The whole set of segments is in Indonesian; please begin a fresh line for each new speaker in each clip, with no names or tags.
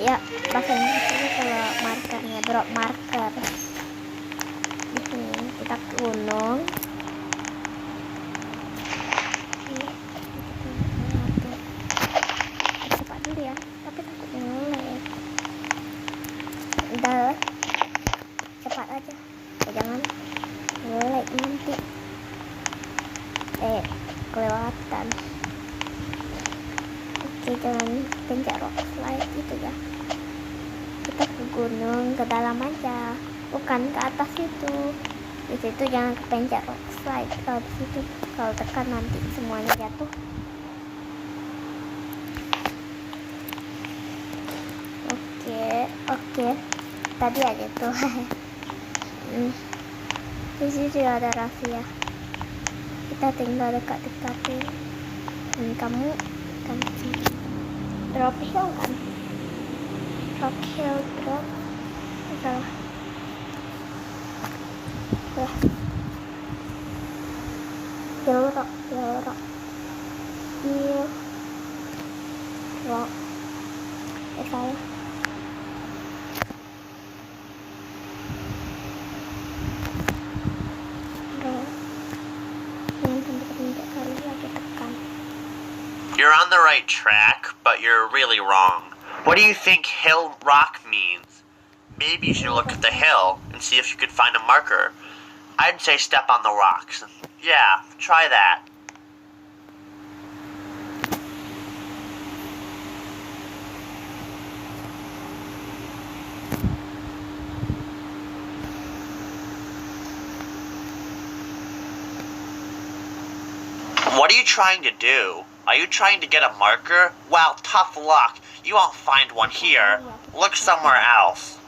ya bahasa Inggrisnya kalau markernya drop marker. Di sini kita ke gunung. Cepat dulu ya, tapi takutnya ngelag. Udah cepat aja, jangan ngelag nanti kelewatan. Oke, jangan pencet rock slide itu ya. Kita ke gunung, ke dalam aja, bukan ke atas itu. Di situ jangan kepencet rock slide. Kalau di situ kalau tekan nanti semuanya jatuh. Oke, tadi aja tuh. Di situ ada rahasia, kita tinggal dekat-dekatin. Kamu kan drop hill kan, drop salah. Rock salah.
You're on the right track, but you're really wrong. What do you think hill rock means? Maybe you should look at the hill and see if you could find a marker. I'd say step on the rocks. Yeah, try that. What are you trying to do? Are you trying to get a marker? Well, tough luck. You won't find one here. Look somewhere else.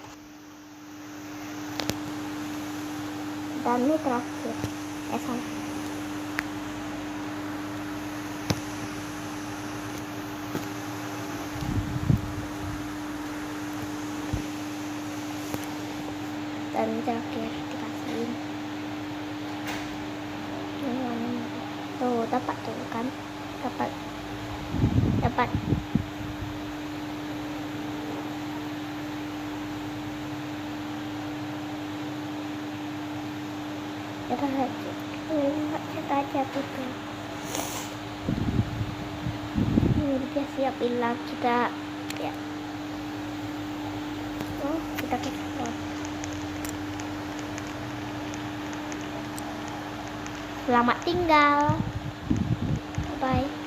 Dan ini terakhir. Salah. Dan ini terakhir dikasihin. Tuh, dapat tuh kan? Dapat. Kita aja tuh. Ini dia siap hilang kita ya. Kita ke spot. Selamat tinggal. Bye.